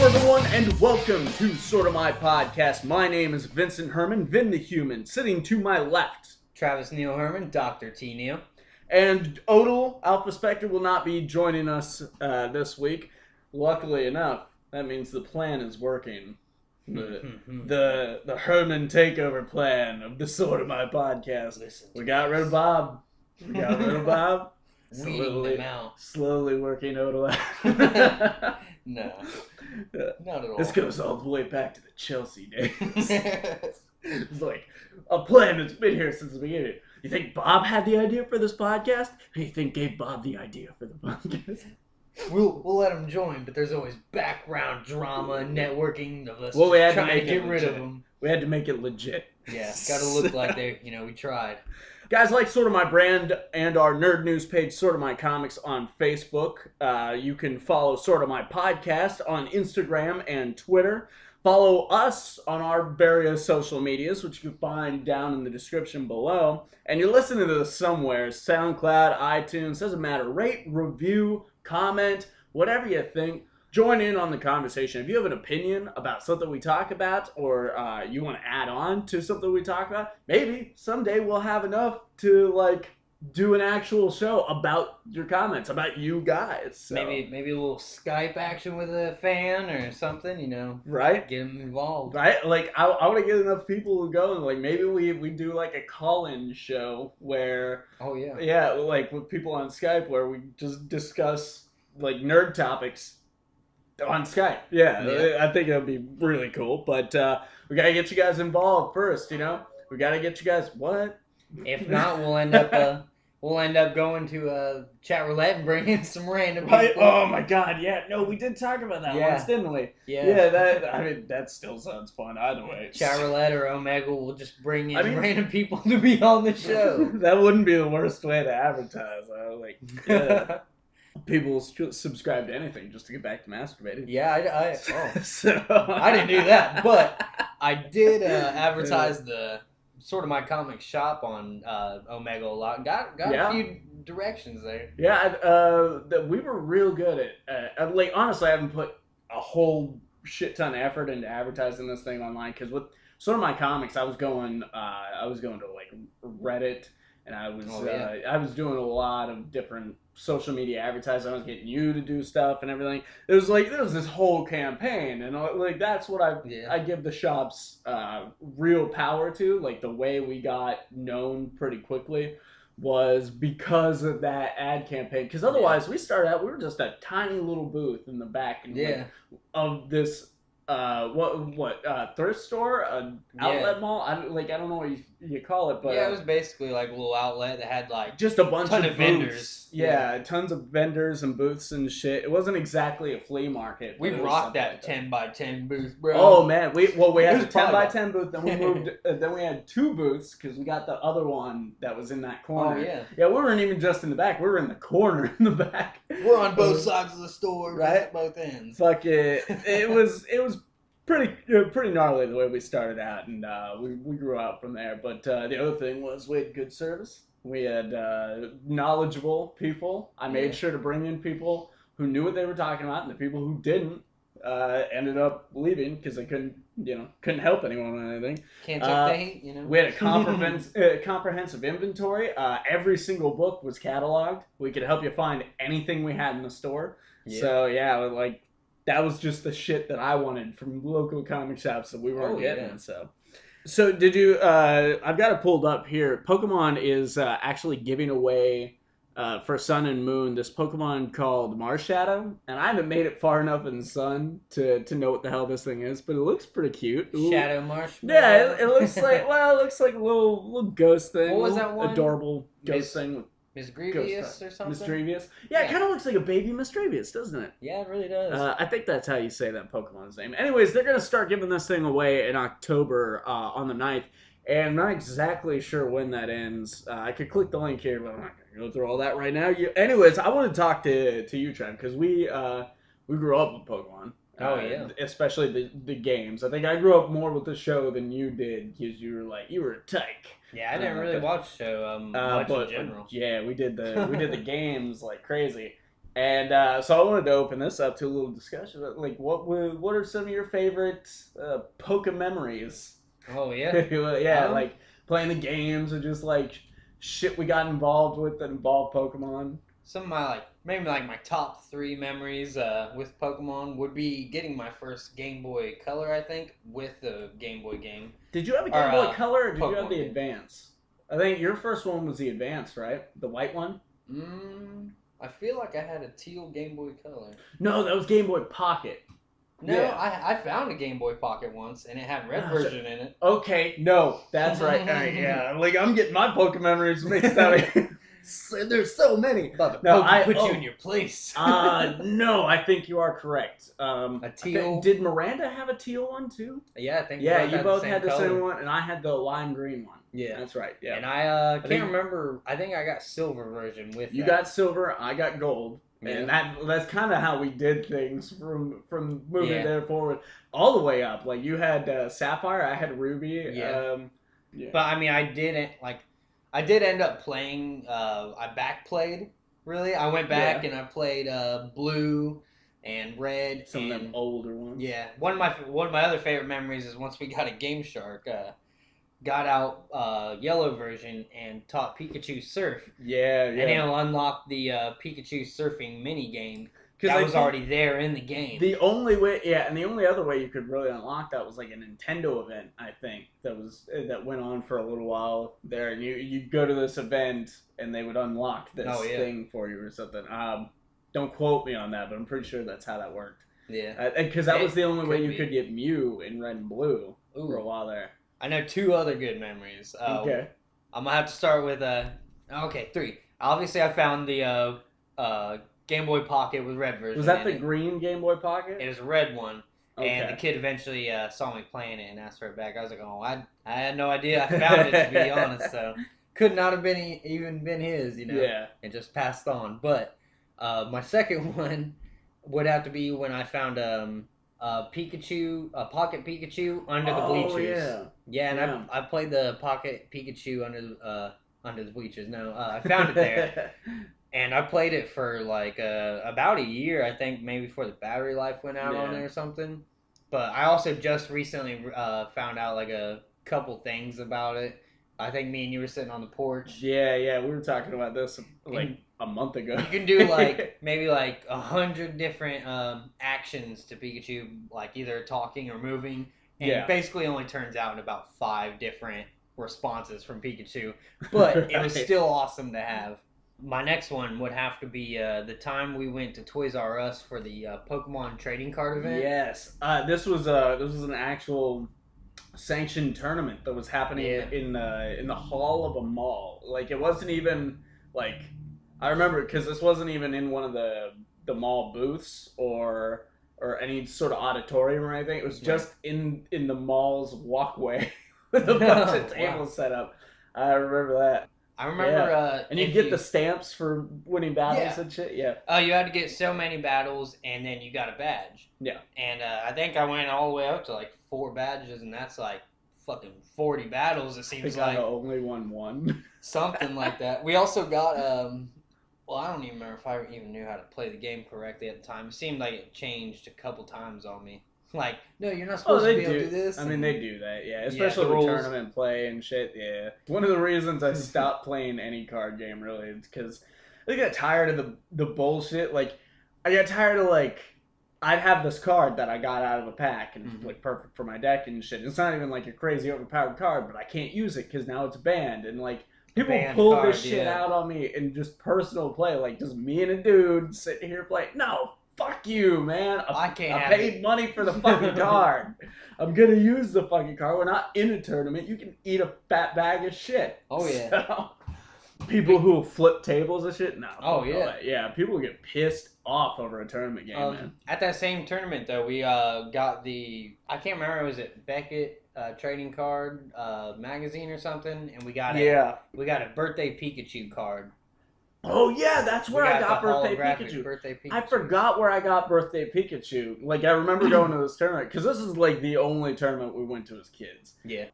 everyone, and welcome to Sorta My Podcast. My name is Vincent Herman, Vin The Human. Sitting to my left, Travis Neil Herman, Dr. T. Neil. And Odle, Alphaspecter, will not be joining us this week. Luckily enough, that means the plan is working. The Herman takeover plan of the Sorta My Podcast. We got rid of Bob. Weeding them out. Slowly working Odle out. No, not at all. This goes all the way back to the Chelsea days. It's like a plan that's been here since the beginning. You think Bob had the idea for this podcast? Or you think gave Bob the idea for the podcast? We'll let him join, but there's always background drama, networking of us we had trying to get rid legit. of them. We had to make it legit. Yeah, gotta look like they, we tried. Guys, like Sorta My brand and our nerd news page, Sorta My Comics, on Facebook. You can follow Sorta My Podcast on Instagram and Twitter. Follow us on our various social medias, which you can find down in the description below. And you're listening to this somewhere, SoundCloud, iTunes, doesn't matter. Rate, review, comment, whatever you think. Join in on the conversation. If you have an opinion about something we talk about, or you want to add on to something we talk about, maybe someday we'll have enough to do an actual show about your comments, about you guys. So. Maybe a little Skype action with a fan or something, Right? Get them involved. Right? I want to get enough people to go, and maybe we do a call-in show where... Oh, yeah. Yeah, with people on Skype where we just discuss, nerd topics on Skype. Yeah. I think that would be really cool, but we got to get you guys involved first, We got to get you guys... What? If not, we'll end up going to chat roulette and bringing some random people. Oh my god, yeah. No, we did talk about that once, didn't we? Yeah. Yeah, that still sounds fun either way. Chat roulette or Omega will just bring in random people to be on the show. That wouldn't be the worst way to advertise. People subscribe to anything just to get back to masturbating. Yeah, So I didn't do that, but I did advertise the Sorta My Comics shop on Omega a lot and got a few directions there. Yeah, we were real good at honestly, I haven't put a whole shit ton of effort into advertising this thing online, because with Sorta My Comics, I was going to Reddit, and I was doing a lot of different social media advertising. I was getting you to do stuff and everything. There was this whole campaign, and that's what I give the shops real power to. The way we got known pretty quickly was because of that ad campaign. Because otherwise, we started out, we were just a tiny little booth in the back of this thrift store, outlet mall. I don't know what you call it, but it was basically a little outlet that had just a bunch of vendors. Yeah, tons of vendors and booths and shit. It wasn't exactly a flea market. We rocked that 10x10 booth, bro. Oh man, we had a 10x10 booth. Then we moved. Then we had two booths because we got the other one that was in that corner. Oh yeah. Yeah, we weren't even just in the back. We were in the corner in the back. We're on both sides of the store, right? Both ends. Fuck it. It was pretty gnarly the way we started out, and we grew out from there. But the other thing was we had good service. We had knowledgeable people. I made sure to bring in people who knew what they were talking about, and the people who didn't ended up leaving because they couldn't help anyone with anything. Can't take the hate, We had a comprehensive inventory. Every single book was cataloged. We could help you find anything we had in the store. Yeah. So that was just the shit that I wanted from local comic shops that we weren't getting. Yeah. So did you? I've got it pulled up here. Pokemon is actually giving away for Sun and Moon this Pokemon called Marshadow, and I haven't made it far enough in Sun to know what the hell this thing is, but it looks pretty cute. Shadow Marshmallow. Yeah, it looks like a little ghost thing. What was that one? Adorable ghost thing. Misdreavious or something? Misdreavious? Yeah, it kind of looks like a baby Misdreavious, doesn't it? Yeah, it really does. I think that's how you say that Pokemon's name. Anyways, they're going to start giving this thing away in October on the 9th, and I'm not exactly sure when that ends. I could click the link here, but I'm not going to go through all that right now. Anyways, I want to talk to you, Trev, because we grew up with Pokemon. Oh, yeah. Especially the games. I think I grew up more with the show than you did, because you were a tyke. Yeah, I didn't really watch the show much in general. Yeah, we did the games like crazy. And so I wanted to open this up to a little discussion. Like, what are some of your favorite Poke memories? Oh yeah, yeah, like playing the games or just like shit we got involved with that involved Pokemon. some of my maybe my top 3 memories with Pokemon would be getting my first Game Boy Color, I think, with the Game Boy game. Did you have a Game Boy Color or did Pokemon you have the game. Advance? I think your first one was the Advance, right? The white one? I feel like I had a teal Game Boy Color. No, that was Game Boy Pocket. No, Yeah. I found a Game Boy Pocket once, and it had red version in it. Okay, no, that's right. Yeah, like I'm getting my Pokemon memories mixed up. There's so many. No, I put you in your place. No, I think you are correct. A teal. Did Miranda have a teal one too? Yeah, I think. Yeah, you both had the color. same one, and I had the lime green one. Yeah, that's right. Yeah, and I can't remember. I think I got silver version with. You got silver. I got gold. Yeah. And that's kind of how we did things from moving there forward all the way up. Like you had Sapphire, I had Ruby. Yeah. But I mean, I did end up playing. I backplayed. Really, I went back and I played Blue and Red. Some of them older ones. Yeah, one of my other favorite memories is once we got a Game Shark. Got out yellow version and taught Pikachu surf. Yeah. And it'll unlock the Pikachu surfing mini game. That was already there in the game. The only way, and the only other way you could really unlock that was like a Nintendo event, I think, that went on for a little while there, and you'd go to this event and they would unlock this thing for you or something. Don't quote me on that, but I'm pretty sure that's how that worked. Yeah. Because that was the only way you could get Mew in Red and Blue for a while there. I know 2 other good memories. Okay. I'm going to have to start with 3. Obviously, I found the Game Boy Pocket with red version. Was that the green Game Boy Pocket? It was a red one. Okay. And the kid eventually saw me playing it and asked for it back. I was like, oh, I had no idea I found it, to be honest. So could not have even been his, Yeah. And just passed on. But my second one would have to be when I found Pikachu, a Pocket Pikachu under the bleachers. Yeah, and I played the Pocket Pikachu under the bleachers. No, I found it there, and I played it for like about a year, I think, maybe before the battery life went out on it or something. But I also just recently found out like a couple things about it. I think me and you were sitting on the porch. Yeah, we were talking about this like a month ago. You can do like maybe like 100 different actions to Pikachu, like either talking or moving, and it basically only turns out in about 5 different responses from Pikachu. But it was still awesome to have. My next one would have to be the time we went to Toys R Us for the Pokemon trading card event. Yes, this was an actual sanctioned tournament that was happening in the hall of a mall. Like it wasn't even like, I remember, because this wasn't even in one of the mall booths or any sort of auditorium or anything. It was just in the mall's walkway with a bunch of tables set up. I remember that. I remember, and you get the stamps for winning battles and shit. Yeah. You had to get so many battles, and then you got a badge. Yeah. And I think I went all the way up to like 4 badges, and that's like fucking 40 battles. It seems like I only won 1. Something like that. We also got well, I don't even remember if I even knew how to play the game correctly at the time. It seemed like it changed a couple times on me. Like, no, you're not supposed to be able to do this. I mean, they do that, especially with tournament play and shit, One of the reasons I stopped playing any card game, really, is because I got tired of the bullshit. Like, I got tired of, like, I'd have this card that I got out of a pack, and it's, like, perfect for my deck and shit. It's not even, like, a crazy overpowered card, but I can't use it because now it's banned, and, like, people pull this shit out on me in just personal play, like, just me and a dude sitting here playing. No, fuck you, man. I paid money for the fucking card. I'm gonna use the fucking card. We're not in a tournament. You can eat a fat bag of shit. Oh, yeah. So, people who flip tables and shit? No. Oh, yeah. Yeah, people get pissed off over a tournament game, man. At that same tournament, though, we got the, I can't remember, was it Beckett trading card magazine or something? And we got a birthday Pikachu card. Oh yeah, that's where I got birthday Pikachu. I forgot where I got birthday Pikachu. Like I remember going to this tournament because this is like the only tournament we went to as kids. Yeah.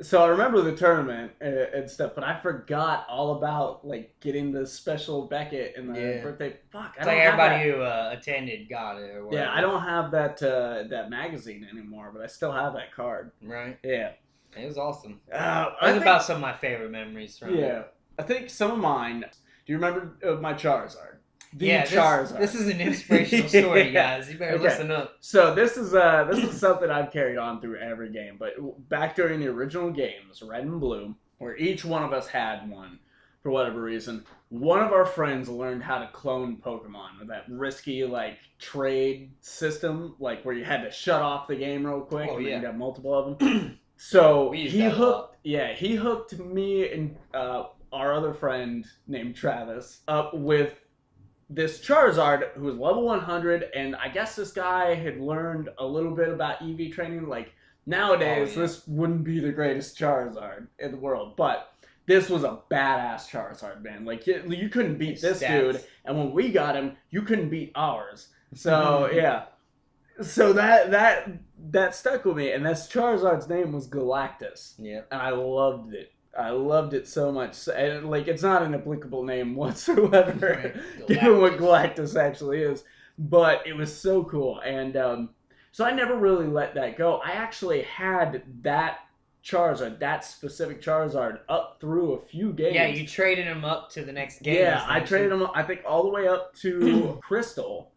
So I remember the tournament and stuff, but I forgot all about like getting the special Beckett and the birthday. Fuck, it's like everybody who attended got it. Or whatever. Yeah, I don't have that magazine anymore, but I still have that card. Right. Yeah. It was awesome. It was about some of my favorite memories from it. I think some of mine. Do you remember my Charizard? Charizard. This is an inspirational story, guys. You better listen up. So this is something I've carried on through every game. But back during the original games, Red and Blue, where each one of us had one for whatever reason, one of our friends learned how to clone Pokemon with that risky like trade system, like where you had to shut off the game real quick and then you got multiple of them. So he hooked me and our other friend named Travis up with this Charizard who was level 100, and I guess this guy had learned a little bit about EV training. Like nowadays, this wouldn't be the greatest Charizard in the world, but this was a badass Charizard, man. Like you couldn't beat this dude, and when we got him, you couldn't beat ours. So yeah, so that stuck with me, and this Charizard's name was Galactus. Yeah, and I loved it. I loved it so much. And, like, it's not an applicable name whatsoever, given what Galactus actually is. But it was so cool. And so I never really let that go. I actually had that Charizard, that specific Charizard, up through a few games. Yeah, you traded him up to the next game. Yeah, I traded him, I think, all the way up to Crystal.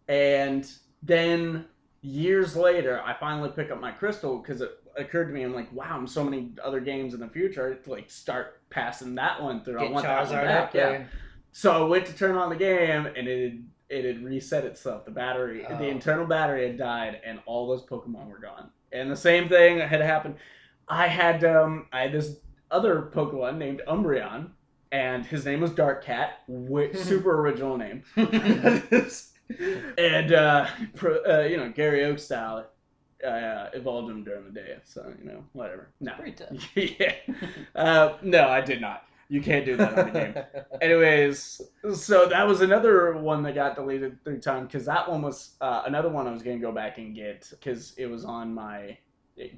And then years later, I finally pick up my Crystal because it occurred to me, I'm like, wow, so many other games in the future, to like start passing that one through. I want that one back. Yeah. So I went to turn on the game, and it had reset itself. The battery, the internal battery had died, and all those Pokemon were gone. And the same thing had happened. I had this other Pokemon named Umbreon, and his name was Dark Cat, super original name. And Gary Oak style. Evolved him during the day, so whatever. No, pretty tough. Yeah. No, I did not. You can't do that on the game. Anyways, so that was another one that got deleted 3 times because that one was another one I was gonna go back and get because it was on my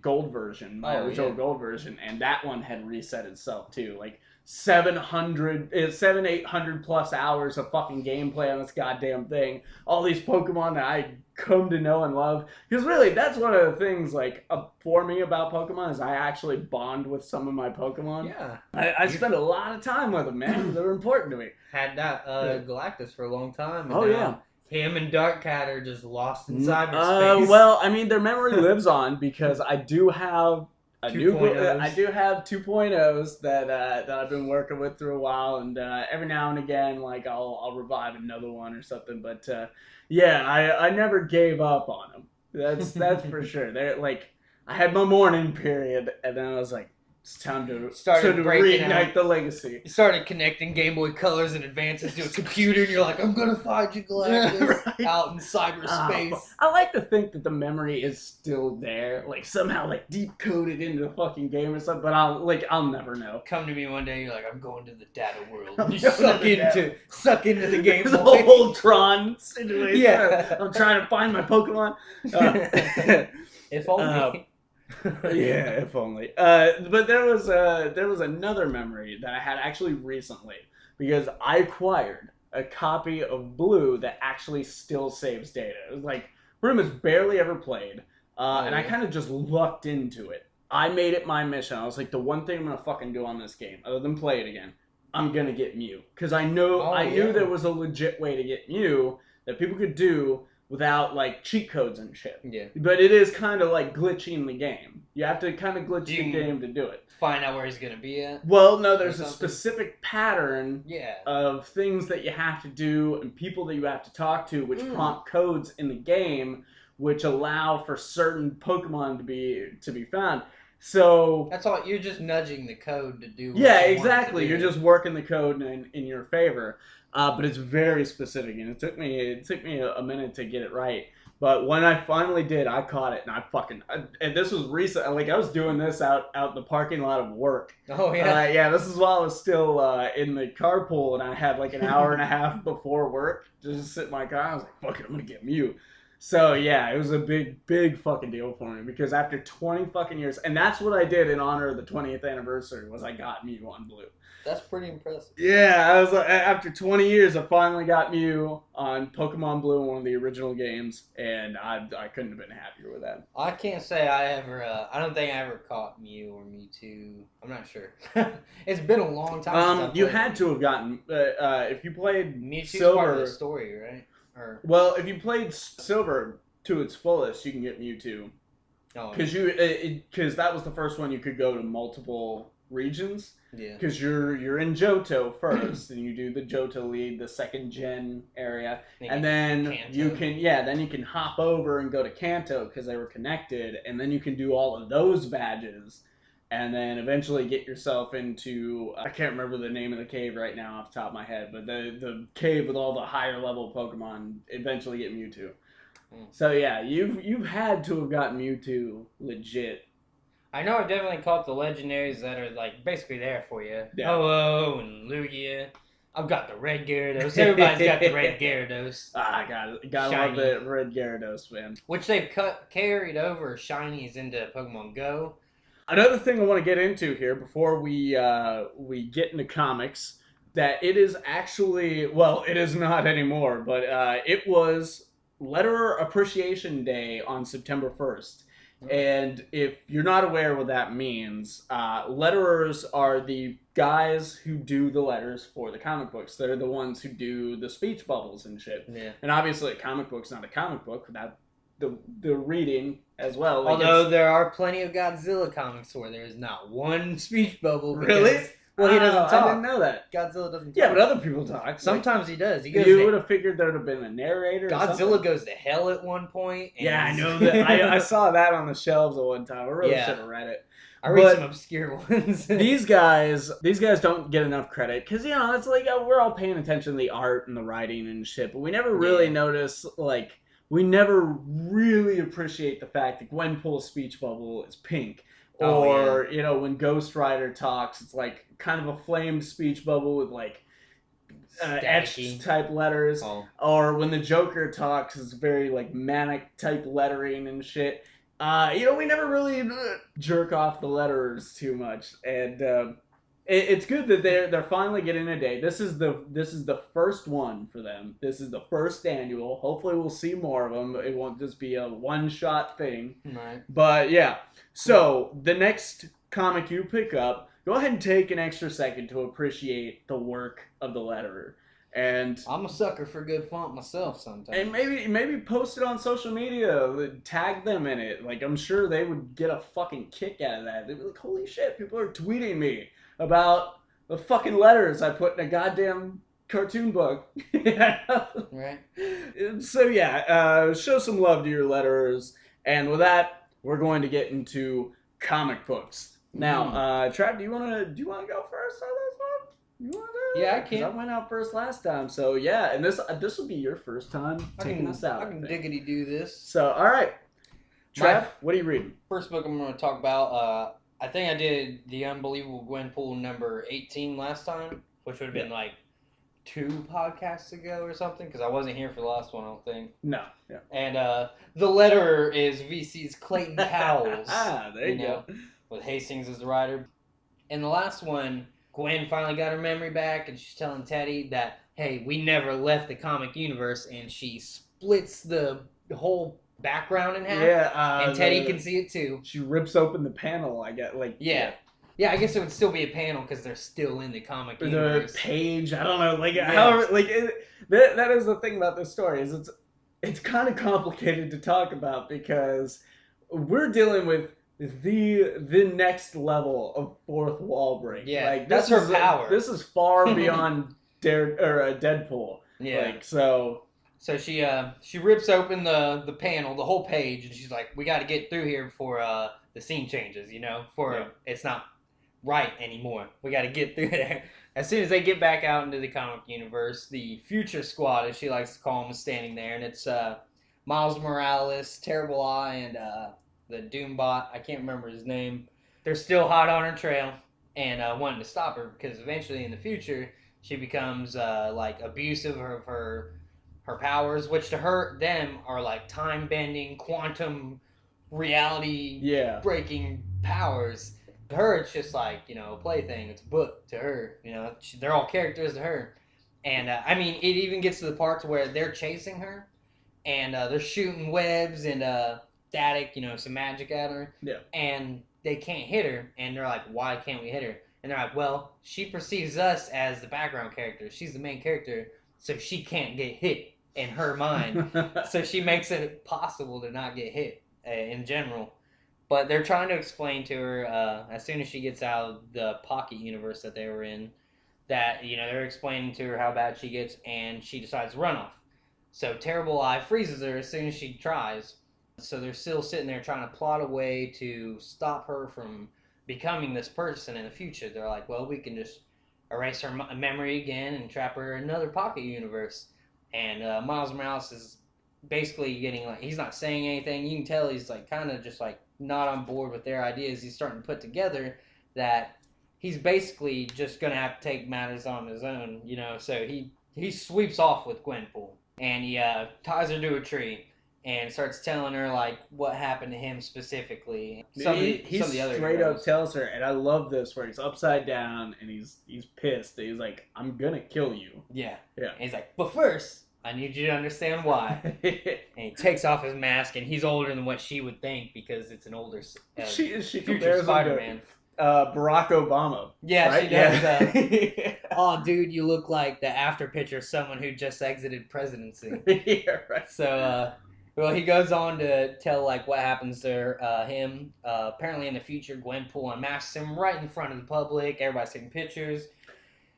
gold version, my original gold version, and that one had reset itself too. Like 800 plus hours of fucking gameplay on this goddamn thing. All these Pokemon that I come to know and love. Because really, that's one of the things like for me about Pokemon is I actually bond with some of my Pokemon. Yeah. I spend a lot of time with them, man. They're important to me. Had that Galactus for a long time. And him and Dark Cat are just lost in cyberspace. Well, I mean, their memory lives on because I do have I do have 2.0s that I've been working with through a while, and every now and again, like I'll revive another one or something. But I never gave up on them. That's for sure. They're like I had my mourning period, and then I was like, it's time to reignite the legacy. You started connecting Game Boy Colors and Advances to a computer, and you're like, I'm gonna find you, Galactus, out in cyberspace. I like to think that the memory is still there, like somehow like deep coded into the fucking game or something. But I'll never know. Come to me one day, you're like, I'm going to the data world. And you suck into the Game Boy. The whole Tron situation. Yeah, I'm trying to find my Pokemon. If only. Yeah, if only. But there was another memory that I had actually recently because I acquired a copy of Blue that actually still saves data. It was like Room is barely ever played, and I kind of just lucked into it. I made it my mission. I was like, the one thing I'm gonna fucking do on this game, other than play it again, I'm gonna get Mew because I knew there was a legit way to get Mew that people could do without like cheat codes and shit. Yeah. But it is kind of like glitching the game. You have to kind of glitch the game to do it. Find out where he's gonna be at? Well, no, there's a specific pattern of things that you have to do and people that you have to talk to, which prompt codes in the game, which allow for certain Pokemon to be found. So that's all. You're just nudging the code to do. Yeah, exactly. You're just working the code in your favor. But it's very specific, and it took me a minute to get it right. But when I finally did, I caught it, and and this was recent. Like I was doing this out in the parking lot of work. Oh yeah. Yeah. This is while I was still in the carpool, and I had like an hour and a half before work just to sit in my car. I was like, "Fuck it, I'm gonna get Mew." So yeah, it was a big fucking deal for me because after 20 fucking years, and that's what I did in honor of the 20th anniversary, was I got Mew on Blue. That's pretty impressive. Yeah, I was after 20 years, I finally got Mew on Pokemon Blue, one of the original games, and I couldn't have been happier with that. I can't say I don't think I ever caught Mew or Mewtwo. I'm not sure. It's been a long time since I played. You had to have gotten if you played Mewtwo's Silver. Part of the story, right? Well, if you played Silver to its fullest, you can get Mewtwo. Oh, Because that was the first one you could go to multiple regions. Yeah. Because you're in Johto first, and you do the Johto League, the second gen area, and then Kanto. you can hop over and go to Kanto because they were connected, and then you can do all of those badges, and then eventually get yourself into, I can't remember the name of the cave right now off the top of my head, but the cave with all the higher level Pokemon, eventually get Mewtwo. So yeah, you've had to have gotten Mewtwo legit. I know I've definitely caught the legendaries that are like basically there for you. Yeah. Ho-Oh and Lugia. I've got the red Gyarados. Everybody's got the red Gyarados. Gotta love the red Gyarados, man. Which they've carried over shinies into Pokemon Go. Another thing I want to get into here before we get into comics, that it is actually, well, it is not anymore, but it was Letterer Appreciation Day on September 1st. And if you're not aware what that means, letterers are the guys who do the letters for the comic books. They're the ones who do the speech bubbles and shit. Yeah. And obviously a comic book's not a comic book without the reading as well. Like although there are plenty of Godzilla comics where there's not one speech bubble. Really? Well, he doesn't talk. I didn't know that. Godzilla doesn't talk. Yeah, but other people talk. Sometimes he does. You would have figured there would have been a narrator. Godzilla goes to hell at one point. Yeah, I know that. I saw that on the shelves at one time. I really should have read it. I read some obscure ones. these guys don't get enough credit because it's like we're all paying attention to the art and the writing and shit, but we never really notice we never really appreciate the fact that Gwenpool's speech bubble is pink. Or, when Ghost Rider talks, it's like kind of a flamed speech bubble with etched type letters. Oh. Or when the Joker talks, it's very manic type lettering and shit. We never really jerk off the letterers too much. And it's good that they're finally getting a day. This is the first one for them. This is the first annual. Hopefully we'll see more of them. It won't just be a one-shot thing. Right. But yeah. So the next comic you pick up, go ahead and take an extra second to appreciate the work of the letterer. And I'm a sucker for good font myself sometimes. And maybe post it on social media, tag them in it. I'm sure they would get a fucking kick out of that. They'd be like, holy shit, people are tweeting me about the fucking letters I put in a goddamn cartoon book. Right. So yeah, show some love to your letterers. And with that, we're going to get into comic books. Now, Trav, do you wanna go first on this one? You wanna do I can. I went out first last time, so yeah, and this will be your first time taking us out. I can diggity do this. So, all right, Trav, what are you reading? First book I'm going to talk about. I think I did The Unbelievable Gwenpool number 18 last time, which would have been 2 podcasts ago or something, because I wasn't here for the last one, I don't think. No. Yeah. And the letterer is VC's Clayton Cowles. There you go. With Hastings as the writer. In the last one, Gwen finally got her memory back, and she's telling Teddy that, hey, we never left the comic universe, and she splits the whole background in half. Yeah. And Teddy can see it too. She rips open the panel, I get, Yeah. Yeah, I guess it would still be a panel because they're still in the comic universe. The page, I don't know, however, that is the thing about this story is it's kind of complicated to talk about because we're dealing with the next level of fourth wall break. Yeah, that's her power. This is far beyond Deadpool. Yeah. So she rips open the panel, the whole page, and she's like, we got to get through here before the scene changes. It's not right anymore. We got to get through there. As soon as they get back out into the comic universe, the Future Squad, as she likes to call them, is standing there, and it's Miles Morales, Terrible Eye, and the Doombot. I can't remember his name. They're still hot on her trail and wanting to stop her because eventually in the future she becomes abusive of her her powers, which to them are like time bending, quantum reality breaking powers. To her, it's just like, you know, a plaything. It's a book to her. You know, they're all characters to her. And I mean, it even gets to the parts where they're chasing her, and they're shooting webs and static, you know, some magic at her. Yeah. And they can't hit her, and they're like, "Why can't we hit her?" And they're like, "Well, she perceives us as the background character. She's the main character, so she can't get hit in her mind. So she makes it possible to not get hit in general." But they're trying to explain to her as soon as she gets out of the pocket universe that they were in, that, you know, they're explaining to her how bad she gets, and she decides to run off. So Terrible Eye freezes her as soon as she tries. So they're still sitting there trying to plot a way to stop her from becoming this person in the future. They're like, well, we can just erase her memory again and trap her in another pocket universe. And Miles Morales is basically getting, like, he's not saying anything. You can tell he's like kind of just like not on board with their ideas. He's starting to put together that he's basically just going to have to take matters on his own, you know. So he sweeps off with Gwenpool, and he ties her to a tree and starts telling her like what happened to him specifically. He straight up tells her, and I love this, where he's upside down and he's pissed. He's like, "I'm gonna kill you." Yeah. And he's like, "But first, I need you to understand why." And he takes off his mask, and he's older than what she would think, because it's an older she future Spider-Man. Barack Obama. Yeah, right? She does. Oh, dude, you look like the after picture of someone who just exited presidency. Yeah, right. So, well, he goes on to tell like what happens to him. Apparently, in the future, Gwenpool unmasks him right in front of the public. Everybody's taking pictures.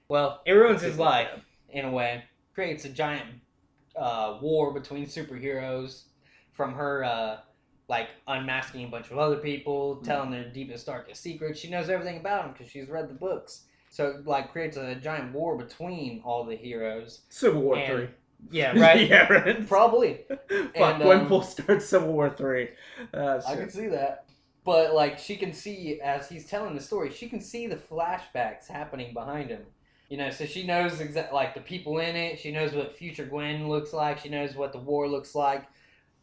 Well, it ruins his life in a way. Creates a giant war between superheroes, from her like unmasking a bunch of other people, telling their deepest, darkest secrets. She knows everything about them because she's read the books. So it, like, creates a giant war between all the heroes. Civil War 3. Yeah, right? Yeah, right. Probably. Gwenpool starts Civil War 3. I can see that. But, like, she can see, as he's telling the story, she can see the flashbacks happening behind him. You know, so she knows like the people in it. She knows what future Gwen looks like. She knows what the war looks like.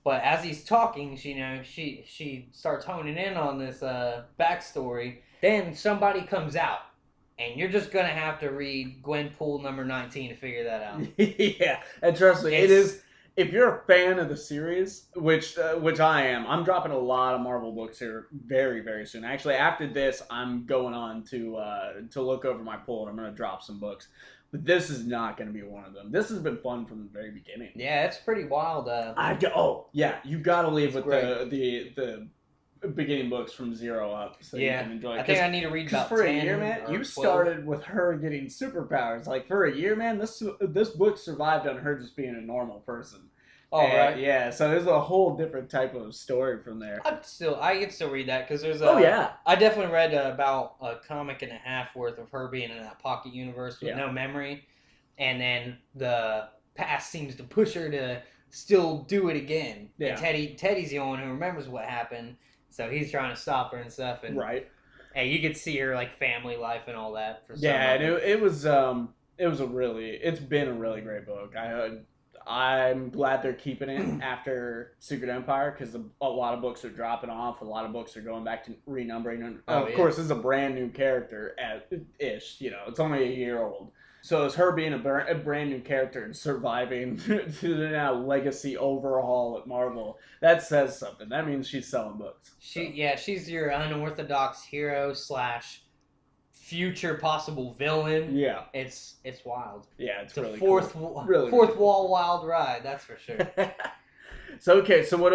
But as he's talking, she starts honing in on this backstory. Then somebody comes out, and you're just gonna have to read Gwenpool number 19 to figure that out. Yeah, and trust me, it is. If you're a fan of the series, which I am, I'm dropping a lot of Marvel books here very, very soon. Actually, after this, I'm going on to look over my pool, and I'm going to drop some books. But this is not going to be one of them. This has been fun from the very beginning. Yeah, it's pretty wild. You got to leave with the beginning books from 0 up, so you can enjoy it. I think I need to read about 10 for a year, man. You 12. started with her getting superpowers. Like, for a year, man, this book survived on her just being a normal person. Oh, right. Yeah, so there's a whole different type of story from there. I can still read that, because there's I definitely read about a comic and a half worth of her being in that pocket universe with no memory, and then the past seems to push her to still do it again. Yeah. And Teddy's the only one who remembers what happened, so he's trying to stop her and stuff. And hey, you could see her like family life and all that. It's been a really great book. I'm glad they're keeping it after Secret Empire, because a lot of books are dropping off. A lot of books are going back to renumbering. And of course, this is a brand new character, ish. You know, it's only a year old. So it's her being a brand new character and surviving to the now legacy overhaul at Marvel. That says something. That means she's selling books. She's your unorthodox hero / future possible villain. Yeah, it's wild. Yeah, it's really fourth wall wild ride, that's for sure. So what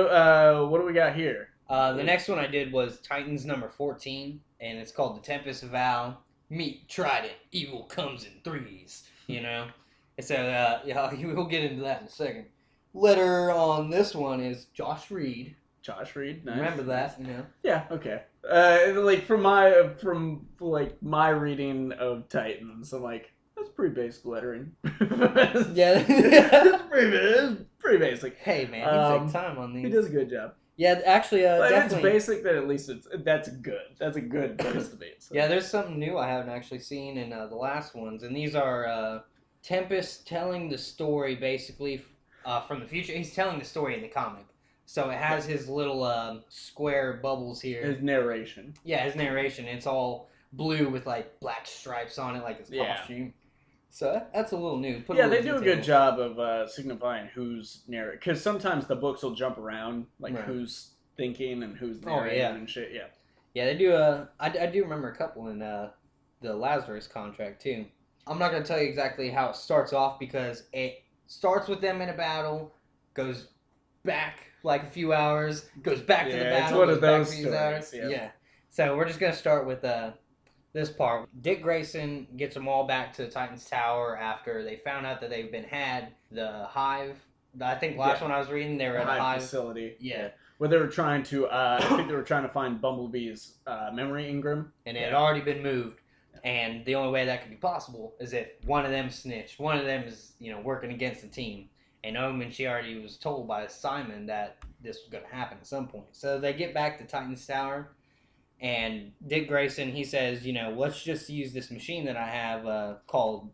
do we got here? The next one I did was Titans number 14, and it's called The Tempest Vow. Meet Trident. Evil comes in threes. You know, and so we'll get into that in a second. Letter on this one is Josh Reed. Josh Reed, nice. Remember that, you know? Yeah, okay. Like from my reading of Titans, I'm like, that's pretty basic lettering. Yeah, it's pretty basic. Hey man, he takes time on these. He does a good job. Yeah, actually, definitely. It's basic, that at least that's good. That's a good place to be. So. Yeah, there's something new I haven't actually seen in the last ones, and these are Tempest telling the story basically from the future. He's telling the story in the comic. So it has his little square bubbles here. His narration. Yeah, his narration. It's all blue with like black stripes on it, like his costume. So that's a little new. They do a good job of signifying who's narrating. Because sometimes the books will jump around, like who's thinking and who's narrating and shit. Yeah. Yeah, they do. I do remember a couple in the Lazarus contract too. I'm not gonna tell you exactly how it starts off because it starts with them in a battle, goes back like a few hours, goes back to the battle. It's one of those stories. Yeah. So we're just gonna start with this part. Dick Grayson gets them all back to Titan's Tower after they found out that they've been had. The Hive. I think last one I was reading, they were at a Hive facility. Yeah. Where they were trying to, I think they were trying to find Bumblebee's memory engram. And it had already been moved. And the only way that could be possible is if one of them snitched. One of them is, working against the team. And Omen, she already was told by Simon that this was going to happen at some point. So they get back to Titan's Tower. And Dick Grayson, he says, let's just use this machine that I have called...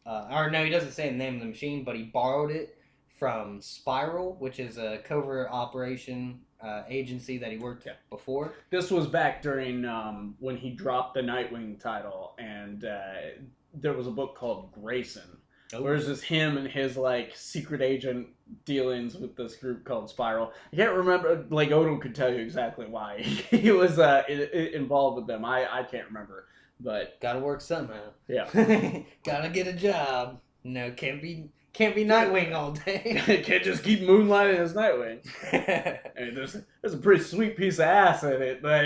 or no, he doesn't say the name of the machine, but he borrowed it from Spiral, which is a covert operation agency that he worked at before. This was back during when he dropped the Nightwing title, and there was a book called Grayson, where it's just him and his secret agent dealings with this group called Spiral. I can't remember. Odle could tell you exactly why he was involved with them. I can't remember, but gotta work somehow. Yeah, gotta get a job. Can't be Nightwing all day. Can't just keep moonlighting as Nightwing. I mean, there's a pretty sweet piece of ass in it, but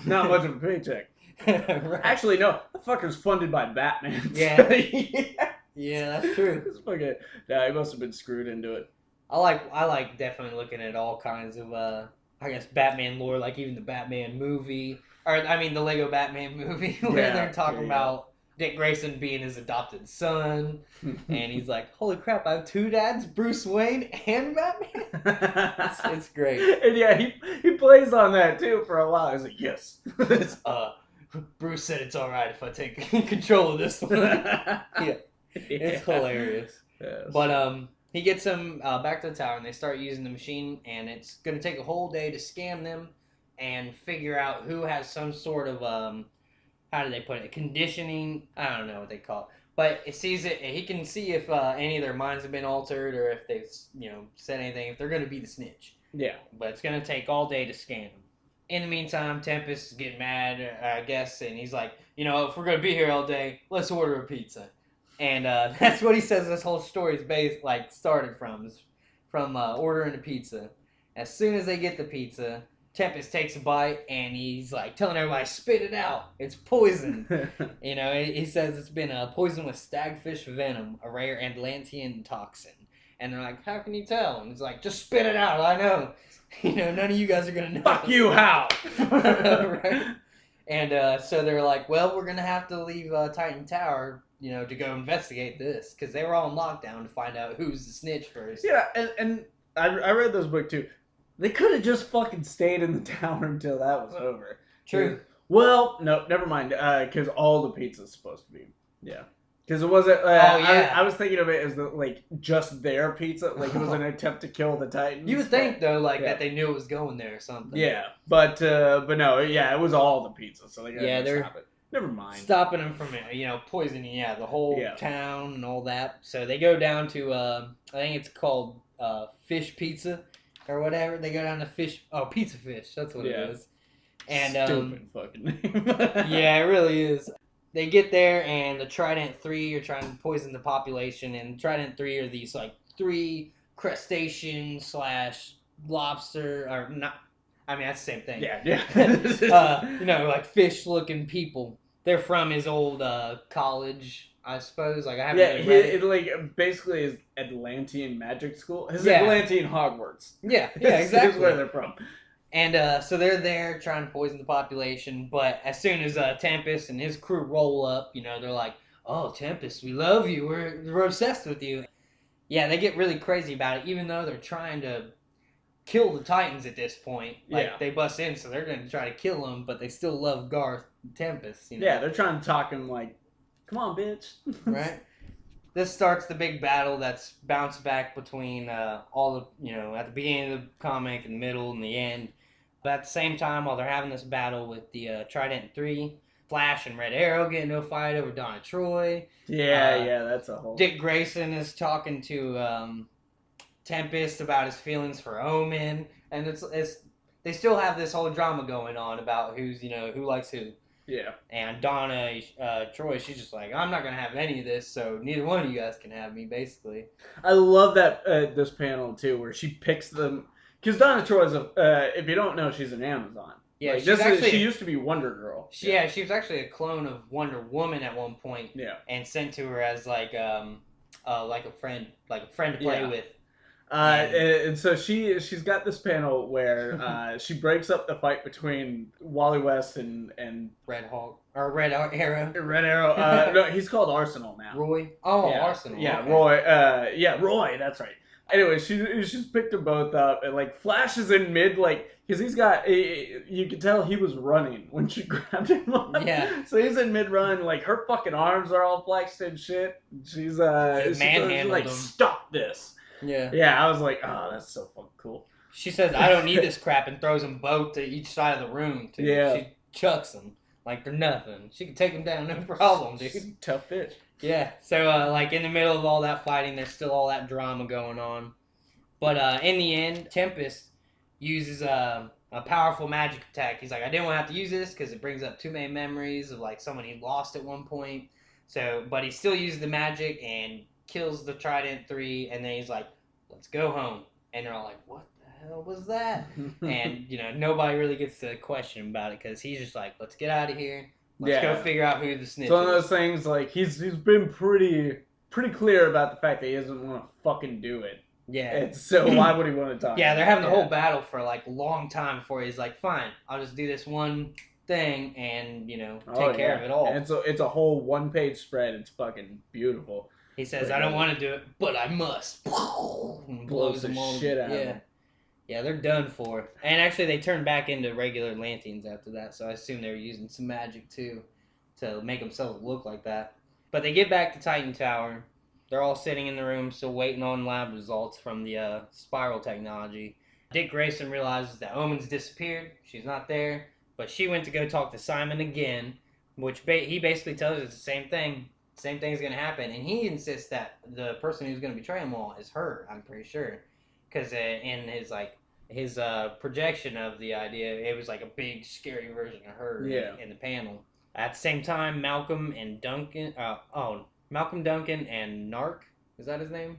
not much of a paycheck. Right. Actually, no, that fucker's funded by Batman. Yeah. Yeah, that's true. It's fucking, he must have been screwed into it. I like definitely looking at all kinds of Batman lore, like even the Batman movie, the Lego Batman movie, where they're talking about Dick Grayson being his adopted son, and he's like, "Holy crap! I have two dads, Bruce Wayne and Batman." It's great. And he plays on that too for a while. He's like, "Yes." Bruce said it's all right if I take control of this one. It's hilarious. Yes. But he gets them back to the tower, and they start using the machine, and it's going to take a whole day to scan them and figure out who has some sort of how do they put it? Conditioning? I don't know what they call it. But it sees it. He can see if any of their minds have been altered, or if they've said anything. If they're going to be the snitch. Yeah. But it's going to take all day to scan them. In the meantime, Tempest is getting mad, I guess, and he's like, if we're going to be here all day, let's order a pizza. And that's what he says this whole story is started from ordering a pizza. As soon as they get the pizza, Tempest takes a bite, and he's telling everybody, spit it out. It's poison. He says it's been poisoned with stagfish venom, a rare Atlantean toxin. And they're like, how can you tell? And he's like, just spit it out. I know. None of you guys are going to know. Fuck you, how? Right? And so they're like, well, we're going to have to leave Titan Tower, to go investigate this. Because they were all in lockdown to find out who's the snitch first. Yeah, and I read this book too. They could have just fucking stayed in the tower until that was over. True. Well, no, never mind. Because all the pizza's supposed to be. Yeah. Because it wasn't. I was thinking of it as just their pizza. It was an attempt to kill the Titans. You would think though, that they knew it was going there or something. Yeah, but no, it was all the pizza. So they gotta stop it. Never mind. Stopping them from poisoning the whole town and all that. So they go down to I think it's called Fish Pizza or whatever. They go down to Pizza Fish. That's what it is. And stupid fucking name. Yeah, it really is. They get there, and the Trident 3 are trying to poison the population, and Trident 3 are these, 3 crustacean / lobster, or not, that's the same thing. Yeah. Fish-looking people. They're from his old college, I suppose. I haven't read it. It basically is Atlantean magic school. His Atlantean Hogwarts. Yeah, exactly. That's where they're from. And so they're there trying to poison the population, but as soon as Tempest and his crew roll up, they're like, "Oh, Tempest, we love you. We're obsessed with you." Yeah, they get really crazy about it, even though they're trying to kill the Titans at this point. They bust in, so they're going to try to kill them, but they still love Garth and Tempest. Yeah, they're trying to talk him come on, bitch. Right? this starts the big battle that's bounced back between all the, at the beginning of the comic, and the middle, and the end. But at the same time, while they're having this battle with the Trident 3, Flash and Red Arrow get into a fight over Donna Troy. Yeah, that's a whole... Dick Grayson is talking to Tempest about his feelings for Omen, and it's they still have this whole drama going on about who likes who. Yeah. And Donna Troy, she's just like, I'm not gonna have any of this, so neither one of you guys can have me, basically. I love that this panel too, where she picks them, because Donna Troy's if you don't know, she's an Amazon. Yeah, like, she used to be Wonder Girl. She was actually a clone of Wonder Woman at one point. Yeah. And sent to her as like a friend to play with. And so she's got this panel where she breaks up the fight between Wally West and Red Arrow. Red Arrow. No, he's called Arsenal now. Roy. Oh, yeah. Arsenal. Yeah, okay. Roy. That's right. Anyway, she's picked them both up, and like Flash is in mid, like, because he's got, you can tell he was running when she grabbed him up. Yeah. So he's in mid run, like her fucking arms are all flexed and shit. She's like, stop this. Yeah. Yeah, I was like, oh, that's so fucking cool. She says, I don't need this crap, and throws them both to each side of the room, too. Yeah. She chucks them like they're nothing. She can take them down, no problem, dude. She's a tough bitch. Yeah, so like in the middle of all that fighting, there's still all that drama going on. But in the end, Tempest uses a powerful magic attack. He's like, I didn't want to have to use this because it brings up too many memories of like someone he lost at one point. So, but he still uses the magic and kills the Trident 3, and then he's like, let's go home. And they're all like, what the hell was that? And, nobody really gets to question about it because he's just like, let's get out of here. Let's go figure out who the snitch is. It's one of those things, like, he's been pretty clear about the fact that he doesn't want to fucking do it. Yeah. And so why would he want to talk? Yeah, they're having the whole battle for, like, a long time before he's like, fine, I'll just do this one thing and, take care of it all. And it's a whole one-page spread. It's fucking beautiful. He says, I don't want to do it, but I must. And blows them all. Shit out of them. Yeah, they're done for. And actually, they turned back into regular Lanterns after that, so I assume they were using some magic, too, to make themselves look like that. But they get back to Titan Tower. They're all sitting in the room, still waiting on lab results from the spiral technology. Dick Grayson realizes that Omen's disappeared. She's not there. But she went to go talk to Simon again, which he basically tells her it's the same thing. Same thing's going to happen. And he insists that the person who's going to betray them all is her, I'm pretty sure. Because in his projection of the idea, it was like a big, scary version of her in the panel. At the same time, Malcolm Duncan and Narc, is that his name?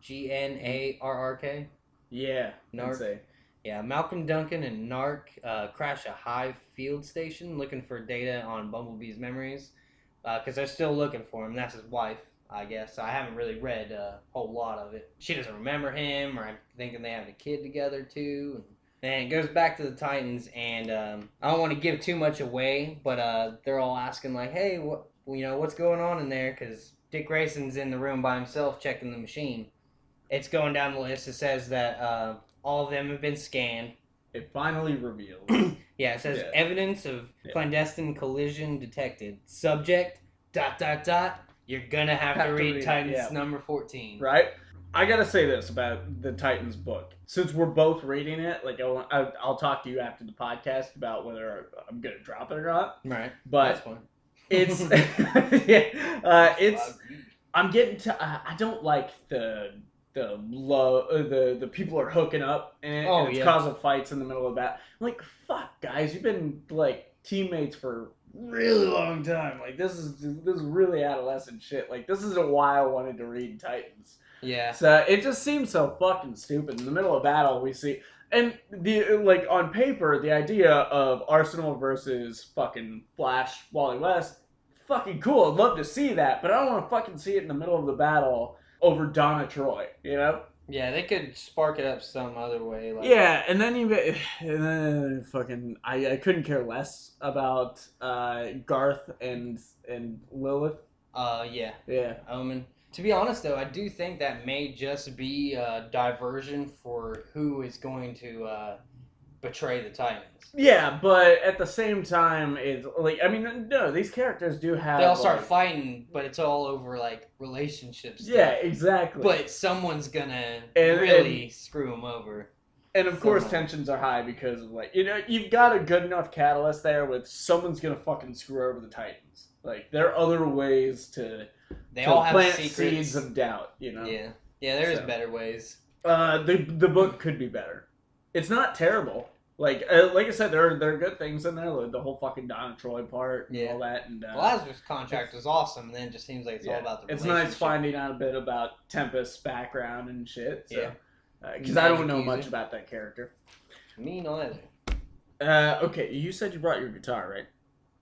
Gnarrk? Yeah, Narc. Yeah, Malcolm Duncan and Narc crash a Hive field station looking for data on Bumblebee's memories. Because they're still looking for him. That's his wife, I guess. I haven't really read a whole lot of it. She doesn't remember him, or I'm thinking they have a kid together, too. And it goes back to the Titans, and I don't want to give too much away, but they're all asking, like, hey, what's going on in there? Because Dick Grayson's in the room by himself checking the machine. It's going down the list. It says that all of them have been scanned. It finally reveals. Yeah, it says evidence of clandestine collision detected. Subject, ... You're gonna have to read Titans number 14. Right? I gotta say this about the Titans book. Since we're both reading it, like I'll talk to you after the podcast about whether I'm gonna drop it or not. Right. But that's fun. It's I'm getting to. I don't like the people are hooking up and it's causing fights in the middle of that. I'm like, fuck, guys, you've been like teammates for a really long time. Like this is really adolescent shit. Like this isn't why I wanted to read Titans. Yeah. So it just seems so fucking stupid. In the middle of battle, we see, and on paper, the idea of Arsenal versus fucking Flash, Wally West, fucking cool. I'd love to see that, but I don't want to fucking see it in the middle of the battle over Donna Troy, Yeah, they could spark it up some other way. Like... Yeah, and then fucking I couldn't care less about Garth and Lilith. Yeah. Omen. To be honest, though, I do think that may just be a diversion for who is going to betray the Titans. Yeah, but at the same time, it's like, I mean, no, these characters do have. They all start fighting, but it's all over like relationships. Yeah, exactly. But someone's gonna really screw them over. And of course, tensions are high because of like, you've got a good enough catalyst there with someone's gonna fucking screw over the Titans. Like, there are other ways to all have plant secrets. seeds of doubt. Yeah, there is better ways. The book could be better. It's not terrible. Like I said, there are good things in there, like the whole fucking Donna Troy part and all that. And Lazarus contract is awesome, and then it just seems like it's all about the relationship. It's nice finding out a bit about Tempest's background and shit. So, yeah. Because I don't know much about that character. Me neither. Okay, you said you brought your guitar, right?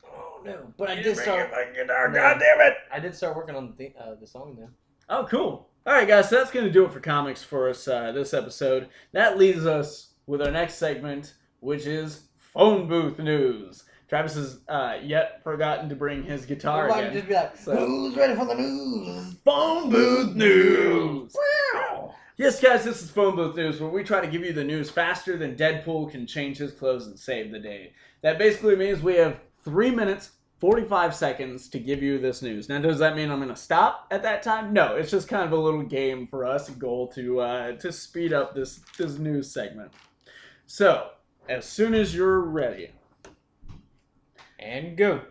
Oh no, but I did start. My guitar, God damn it! I did start working on the song though. Oh, cool. All right, guys, so that's gonna do it for comics for us this episode. That leaves us with our next segment, which is Phonebooth News. Travis has yet forgotten to bring his guitar again. Just be like, who's ready for the news? Phonebooth News! Wow! Yes, guys, this is Phonebooth News, where we try to give you the news faster than Deadpool can change his clothes and save the day. That basically means we have 3 minutes, 45 seconds to give you this news. Now, does that mean I'm going to stop at that time? No, it's just kind of a little game for us, a goal to speed up this news segment. So, as soon as you're ready. And go.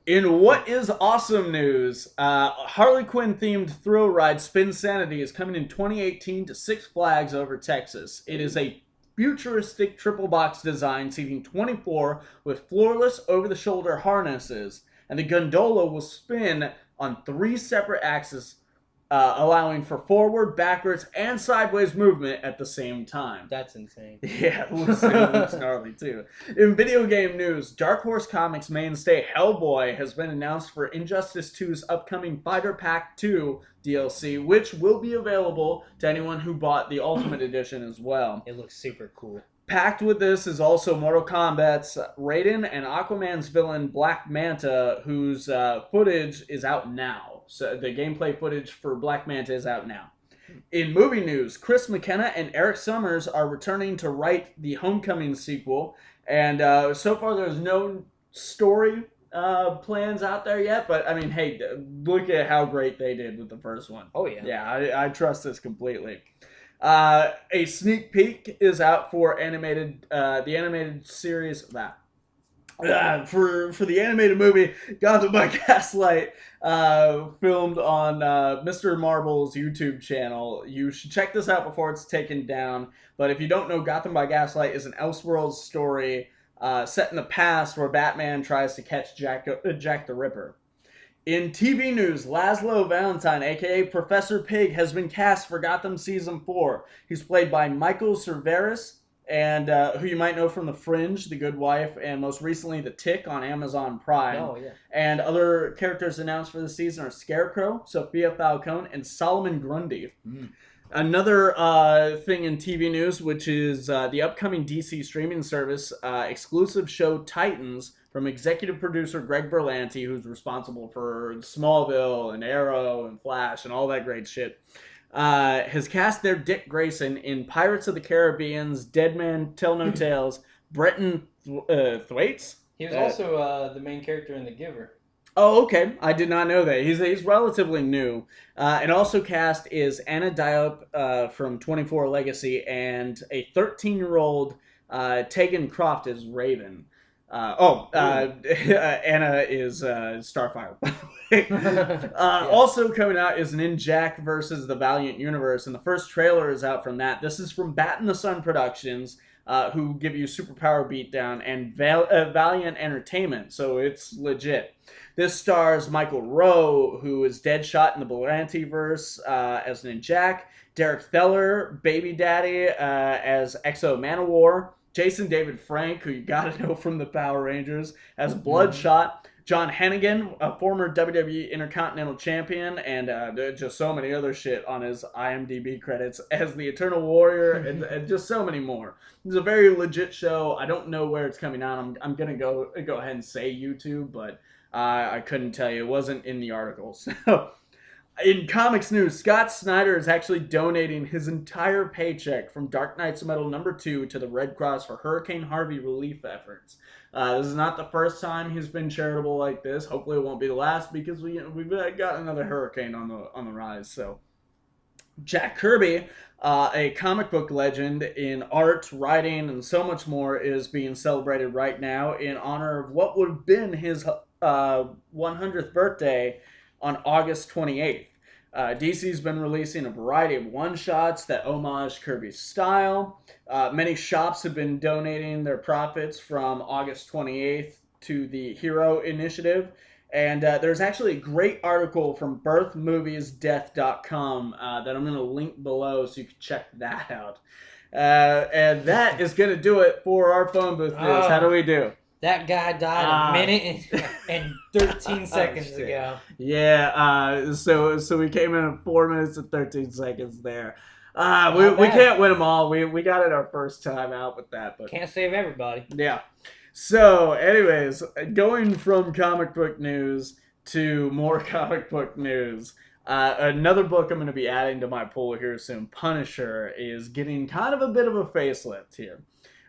In what is awesome news, Harley Quinn themed thrill ride Spin Sanity is coming in 2018 to Six Flags over Texas. It is a futuristic triple box design seating 24 with floorless over the shoulder harnesses, and the gondola will spin on 3 separate axes, allowing for forward, backwards, and sideways movement at the same time. That's insane. Yeah, it looks gnarly too. In video game news, Dark Horse Comics mainstay Hellboy has been announced for Injustice 2's upcoming Fighter Pack 2 DLC, which will be available to anyone who bought the Ultimate Edition as well. It looks super cool. Packed with this is also Mortal Kombat's Raiden and Aquaman's villain Black Manta, whose footage is out now. So the gameplay footage for Black Manta is out now. In movie news, Chris McKenna and Eric Summers are returning to write the Homecoming sequel, and so far there's no story plans out there yet, but I mean, hey, look at how great they did with the first one. Oh yeah. Yeah, I trust this completely. A sneak peek is out for the animated series for the animated movie Gotham by Gaslight, filmed on Mr. Marble's YouTube channel. You should check this out before it's taken down. But if you don't know, Gotham by Gaslight is an Elseworlds story set in the past where Batman tries to catch Jack the Ripper. In TV news, Laszlo Valentine, aka Professor Pig, has been cast for Gotham Season 4. He's played by Michael Cerveris, and who you might know from The Fringe, The Good Wife, and most recently The Tick on Amazon Prime. Oh, yeah. And other characters announced for the season are Scarecrow, Sophia Falcone, and Solomon Grundy. Mm. Another thing in TV news, which is the upcoming DC streaming service exclusive show Titans, from executive producer Greg Berlanti, who's responsible for Smallville and Arrow and Flash and all that great shit, has cast their Dick Grayson in Pirates of the Caribbean's Dead Man Tell No Tales, Brenton Thwaites? He was also the main character in The Giver. Oh, okay. I did not know that. He's relatively new. And also cast is Anna Diop from 24 Legacy and a 13-year-old Tegan Croft as Raven. Anna is Starfire. Also coming out is Ninjak versus the Valiant Universe, and the first trailer is out from that. This is from Bat in the Sun Productions, who give you Superpower Beatdown and Valiant Entertainment, so it's legit. This stars Michael Rowe, who is Deadshot in the Berlanti-verse as Ninjak, Derek Theller, Baby Daddy as Exo Manowar, Jason David Frank, who you gotta know from the Power Rangers, as Bloodshot, John Hennigan, a former WWE Intercontinental Champion, and just so many other shit on his IMDb credits as the Eternal Warrior, and just so many more. It's a very legit show. I don't know where it's coming out. I'm gonna go ahead and say YouTube, but I couldn't tell you. It wasn't in the article. So, In comics news, Scott Snyder is actually donating his entire paycheck from Dark Knight's Metal #2 to the Red Cross for Hurricane Harvey relief efforts. This is not the first time he's been charitable like this. Hopefully, it won't be the last because we've got another hurricane on the rise. So, Jack Kirby, a comic book legend in art, writing, and so much more, is being celebrated right now in honor of what would have been his 100th birthday on August 28th. DC's been releasing a variety of one-shots that homage Kirby's style. Many shops have been donating their profits from August 28th to the Hero Initiative. And there's actually a great article from birthmoviesdeath.com that I'm going to link below so you can check that out. And that is going to do it for our phone booth news. How do we do? That guy died a minute and 13 seconds ago. Yeah, so we came in at 4 minutes and 13 seconds there. We can't win them all. We got it our first time out with that, but can't save everybody. Yeah. So, anyways, going from comic book news to more comic book news. Another book I'm going to be adding to my pool here soon, Punisher, is getting kind of a bit of a facelift here.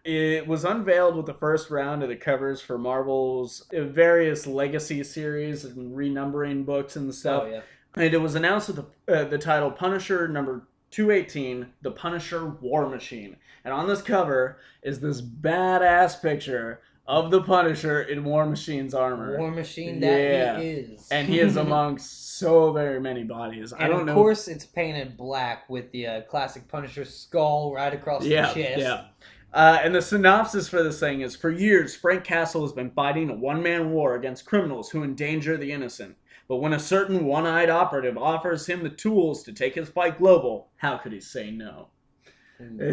It was unveiled with the first round of the covers for Marvel's various legacy series and renumbering books and stuff. Oh, yeah. And it was announced with the title Punisher number 218, The Punisher War Machine. And on this cover is this badass picture of the Punisher in War Machine's armor. War Machine that he is. And he is amongst so very many bodies. And of course it's painted black with the classic Punisher skull right across the chest. Yeah. And the synopsis for this thing is, for years, Frank Castle has been fighting a one-man war against criminals who endanger the innocent. But when a certain one-eyed operative offers him the tools to take his fight global, how could he say no?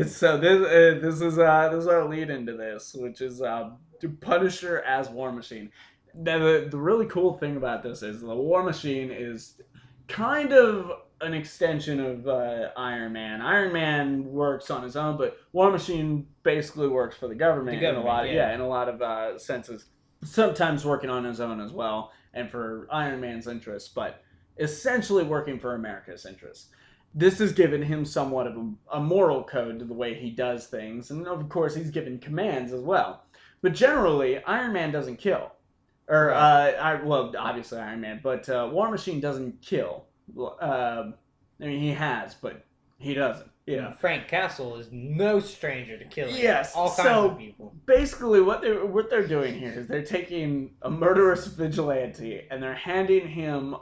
So this is our lead into this, which is Punisher as War Machine. The really cool thing about this is the War Machine is kind of an extension of Iron Man. Iron Man works on his own, but War Machine basically works for the government in a lot of senses. Sometimes working on his own as well, and for Iron Man's interests, but essentially working for America's interests. This has given him somewhat of a moral code to the way he does things, and of course he's given commands as well. But generally, Iron Man doesn't kill. Obviously Iron Man, but War Machine doesn't kill. I mean, he has, but he doesn't. Yeah. Frank Castle is no stranger to killing. Yes, all kinds of people. Basically, what they're doing here is they're taking a murderous vigilante and they're handing him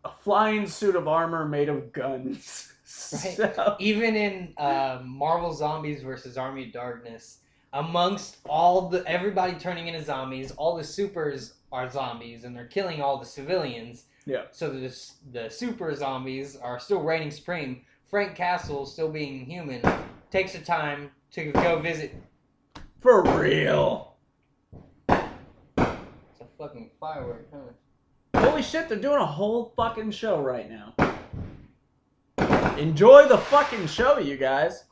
a flying suit of armor made of guns. Right. So, even in Marvel Zombies versus Army of Darkness, amongst everybody turning into zombies, all the supers are zombies and they're killing all the civilians. Yeah. So the super zombies are still reigning supreme. Frank Castle, still being human, takes the time to go visit. For real. It's a fucking firework, huh? Holy shit, they're doing a whole fucking show right now. Enjoy the fucking show, you guys.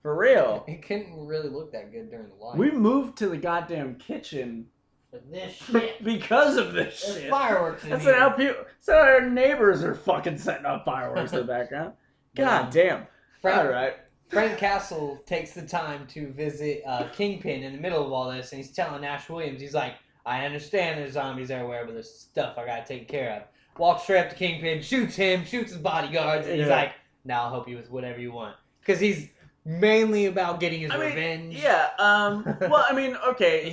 For real. It couldn't really look that good during the light. We moved to the goddamn kitchen for this shit. Because of this There's shit. Fireworks in That's here. So our neighbors are fucking setting up fireworks in the background. God damn. Alright. Frank Castle takes the time to visit Kingpin in the middle of all this, and he's telling Ash Williams, he's like, I understand there's zombies everywhere, but there's stuff I gotta take care of. Walks straight up to Kingpin, shoots him, shoots his bodyguards, and he's like, now I'll help you with whatever you want. Because he's mainly about getting his revenge. Yeah, well, I mean, okay,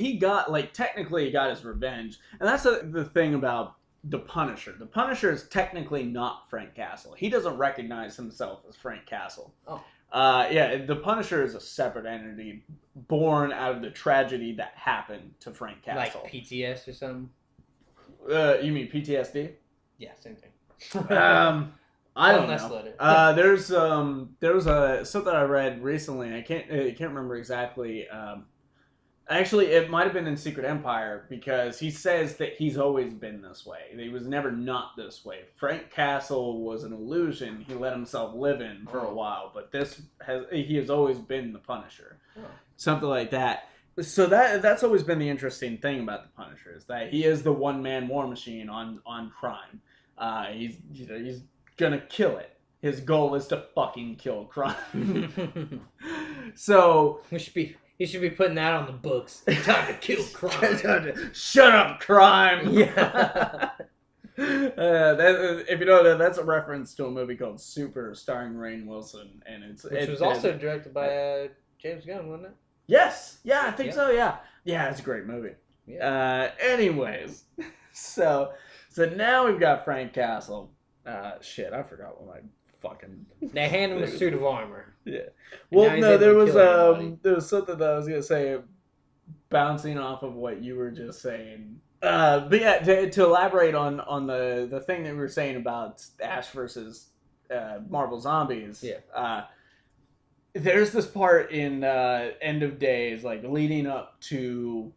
technically he got his revenge. And that's the thing about the Punisher. The Punisher is technically not Frank Castle. He doesn't recognize himself as Frank Castle. Oh. The Punisher is a separate entity born out of the tragedy that happened to Frank Castle. Like PTS or something? You mean PTSD? Yeah, same thing. I don't know. There was something I read recently. I can't remember exactly. Actually, it might have been in Secret Empire because he says that he's always been this way. He was never not this way. Frank Castle was an illusion he let himself live in for a while, but he has always been the Punisher. Oh. Something like that. So that's always been the interesting thing about the Punisher, is that he is the one-man war machine on crime. He's gonna kill it. His goal is to fucking kill crime. So he should be putting that on the books. Time to kill crime. Shut up, crime. Yeah. If you know that's a reference to a movie called Super, starring Rainn Wilson, and which was also directed by James Gunn, wasn't it? Yes, yeah, I think so. Yeah, it's a great movie. Yeah. Anyways, so now we've got Frank Castle. Shit, I forgot what my fucking. They hand him a suit of armor. Yeah. Well, no, there was something that I was gonna say, bouncing off of what you were just saying. But yeah, to elaborate on the thing that we were saying about Ash versus Marvel Zombies. Yeah. There's this part in End of Days, like leading up to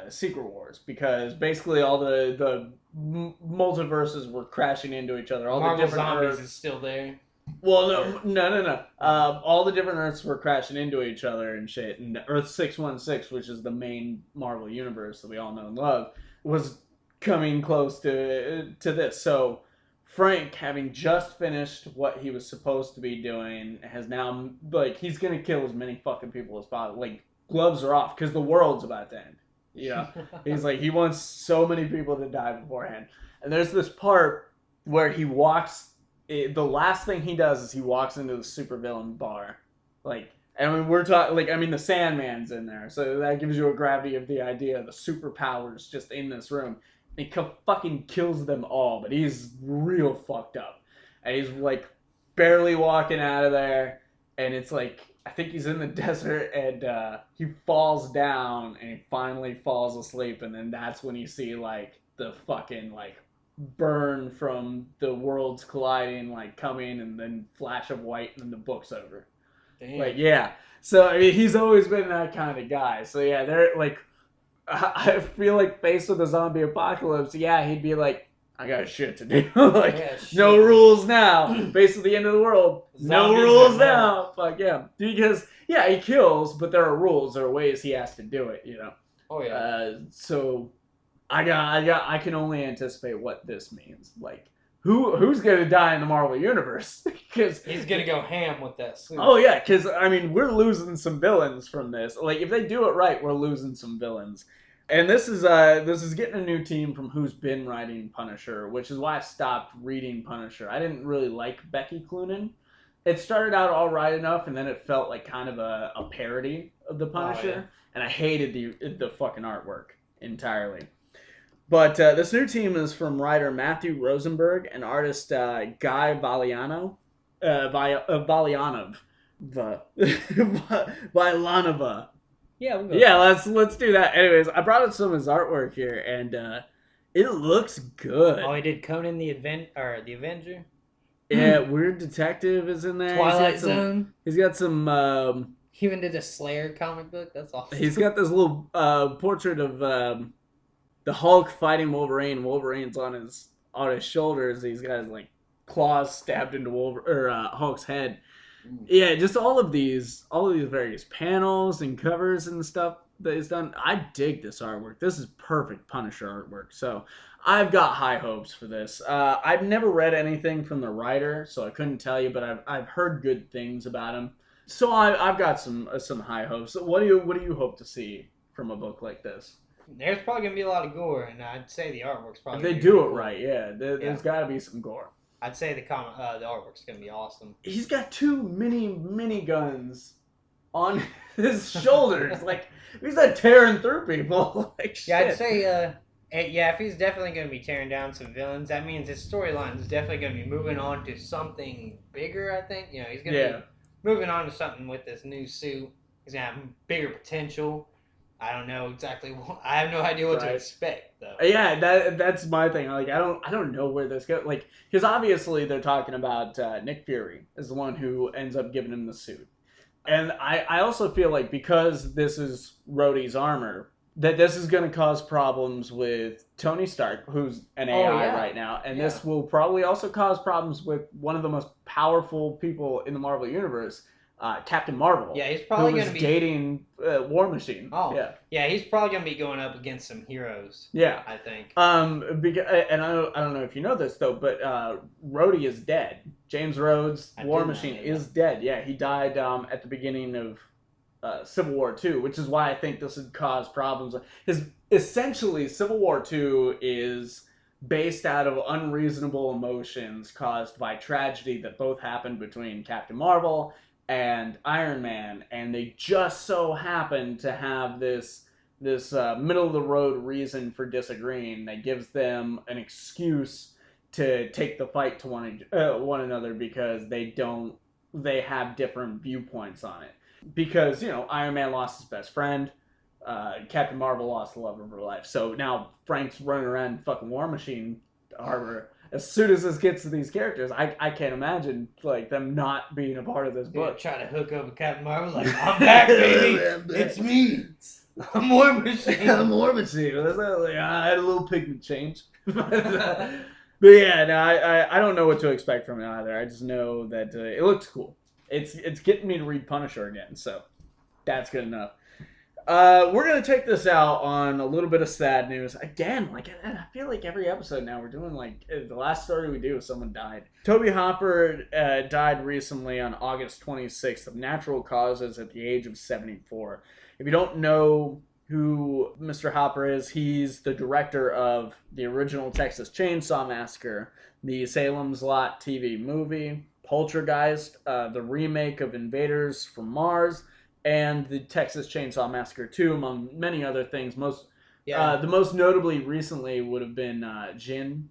Secret Wars, because basically all the multiverses were crashing into each other. All Marvel the different Zombies Earths is still there. Well, no. All the different Earths were crashing into each other and shit. And Earth 616, which is the main Marvel universe that we all know and love, was coming close to this. So Frank, having just finished what he was supposed to be doing, has now, like, he's gonna kill as many fucking people as possible. Like, gloves are off, because the world's about to end. You know? He's like, he wants so many people to die beforehand. And there's this part where he walks, the last thing he does is he walks into the supervillain bar. Like, I mean, we're talking, like, I mean, the Sandman's in there, so that gives you a gravity of the idea of the superpowers just in this room. He fucking kills them all, but he's real fucked up. And he's, like, barely walking out of there, and it's like, I think he's in the desert, and he falls down, and he finally falls asleep, and then that's when you see, like, the fucking, like, burn from the worlds colliding, like, coming, and then flash of white, and then the book's over. Damn. Like, yeah. So, I mean, he's always been that kind of guy. So, yeah, they're, like, I feel like faced with a zombie apocalypse, yeah, he'd be like, I got shit to do. Like, yeah, no rules now. Faced with the end of the world, no rules now. Fuck yeah. Because, yeah, he kills, but there are rules. There are ways he has to do it, you know? Oh, yeah. So, I can only anticipate what this means. Like, who's gonna die in the Marvel Universe? Because he's gonna go ham with that suit. Oh yeah, because I mean we're losing some villains from this. Like if they do it right, we're losing some villains. And this is getting a new team from who's been writing Punisher, which is why I stopped reading Punisher. I didn't really like Becky Cloonan. It started out all right enough, and then it felt like kind of a parody of the Punisher, and I hated the fucking artwork entirely. But this new team is from writer Matthew Rosenberg and artist Guy Valianov. Vilanova. Yeah, we'll go. Yeah, let's do that. Anyways, I brought up some of his artwork here, and it looks good. Oh, he did Conan the Avenger. Yeah, Weird Detective is in there. Twilight Zone. He's got some. He even did a Slayer comic book. That's awesome. He's got this little portrait of the Hulk fighting Wolverine. Wolverine's on his shoulders. He's got his like claws stabbed into Hulk's head. Yeah, just all of these various panels and covers and stuff that he's done. I dig this artwork. This is perfect Punisher artwork. So I've got high hopes for this. I've never read anything from the writer, so I couldn't tell you, but I've heard good things about him. So I've got some high hopes. What do you hope to see from a book like this? There's probably gonna be a lot of gore, and I'd say the artwork's probably. If they do it right, yeah. There's got to be some gore. I'd say the artwork's gonna be awesome. He's got two mini guns on his shoulders, like he's not tearing through people. Like shit. Yeah, I'd say if he's definitely gonna be tearing down some villains, that means his storyline is definitely gonna be moving on to something bigger. I think he's gonna be moving on to something with this new suit. He's gonna have bigger potential. I don't know exactly. I have no idea what to expect, though. Yeah, that's my thing. Like, I don't know where this goes. Like, because obviously they're talking about Nick Fury is the one who ends up giving him the suit, and I also feel like because this is Rhodey's armor, that this is going to cause problems with Tony Stark, who's an AI right now, and this will probably also cause problems with one of the most powerful people in the Marvel Universe, Captain Marvel. Yeah, he's probably going to be dating War Machine. Oh, yeah, he's probably going to be going up against some heroes. Yeah, I think. And I don't know if you know this though, but Rhodey is dead. James Rhodes, War Machine, is dead. Yeah, he died at the beginning of Civil War II, which is why I think this would cause problems. Essentially, Civil War II is based out of unreasonable emotions caused by tragedy that both happened between Captain Marvel and Iron Man, and they just so happen to have this middle of the road reason for disagreeing that gives them an excuse to take the fight to one another because they have different viewpoints on it. Because Iron Man lost his best friend, Captain Marvel lost the love of her life, so now Frank's running around fucking War Machine Harbor. As soon as this gets to these characters, I can't imagine like them not being a part of this book. Try to hook up with Captain Marvel, like, I'm back, baby. It's me. I'm War Machine. I'm War Machine. I had a little pigment change, but yeah, no, I don't know what to expect from it either. I just know that it looks cool. It's getting me to read Punisher again, so that's good enough. We're going to take this out on a little bit of sad news. Again, like, I feel like every episode now we're doing, like, the last story we do, someone died. Toby Hopper died recently on August 26th of natural causes at the age of 74. If you don't know who Mr. Hopper is, he's the director of the original Texas Chainsaw Massacre, the Salem's Lot TV movie, Poltergeist, the remake of Invaders from Mars, and the Texas Chainsaw Massacre 2, among many other things. The most notably recently would have been Jin.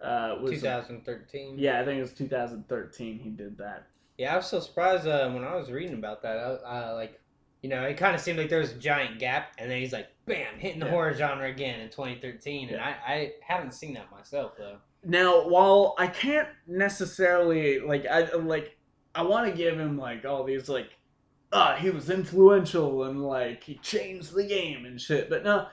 2013. Yeah, I think it was 2013 he did that. Yeah, I was so surprised when I was reading about that. It kind of seemed like there was a giant gap, and then he's like, bam, hitting the horror genre again in 2013. And I haven't seen that myself, though. Now, while I can't necessarily, I want to give him, like, all these, like, he was influential and like he changed the game and shit. But no,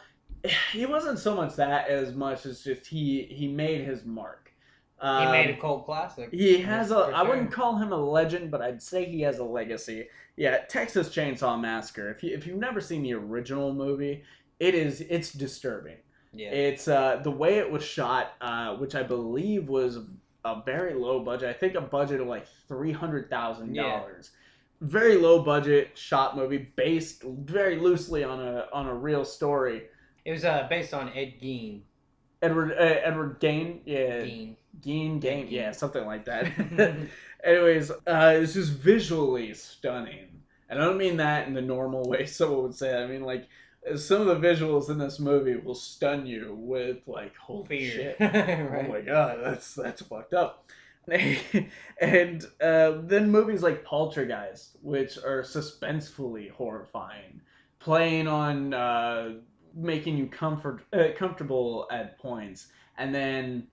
he wasn't so much that as much as just he made his mark. He made a cult classic. He has I wouldn't call him a legend, but I'd say he has a legacy. Yeah, Texas Chainsaw Massacre. If you've never seen the original movie, it's disturbing. Yeah. It's the way it was shot, which I believe was a very low budget. I think a budget of like $300,000. Very low budget shot movie based very loosely on a real story. It was based on Ed Gein. Edward Gein, yeah. Gein, yeah, something like that. Anyways, it's just visually stunning, and I don't mean that in the normal way someone would say. I mean, like, some of the visuals in this movie will stun you with like, holy shit, right. Oh my god, that's fucked up. And then movies like Poltergeist, which are suspensefully horrifying, playing on making you comfortable at points, and then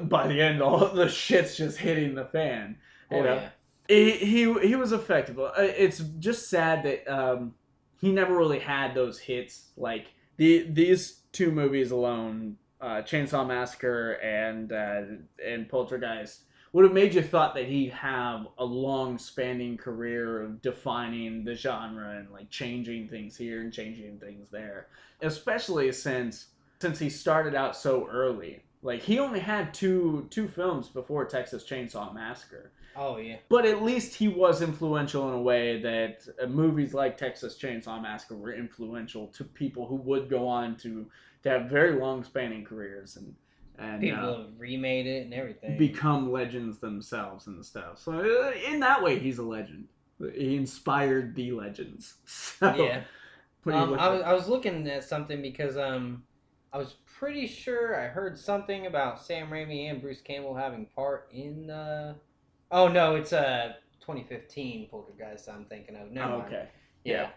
by the end, all the shit's just hitting the fan. You know? Yeah. He was effective. It's just sad that he never really had those hits. Like these two movies alone, Chainsaw Massacre and Poltergeist, would have made you thought that he'd have a long-spanning career of defining the genre and like changing things here and changing things there. Especially since he started out so early. Like, he only had two films before Texas Chainsaw Massacre. Oh, yeah. But at least he was influential in a way that movies like Texas Chainsaw Massacre were influential to people who would go on to have very long-spanning careers and people have remade it and everything. Become legends themselves and stuff. So in that way, he's a legend. He inspired the legends. So, yeah. I was looking at something because I was pretty sure I heard something about Sam Raimi and Bruce Campbell having part in. Oh no, it's 2015 Poltergeist I'm thinking of. Never mind. Okay. Yeah.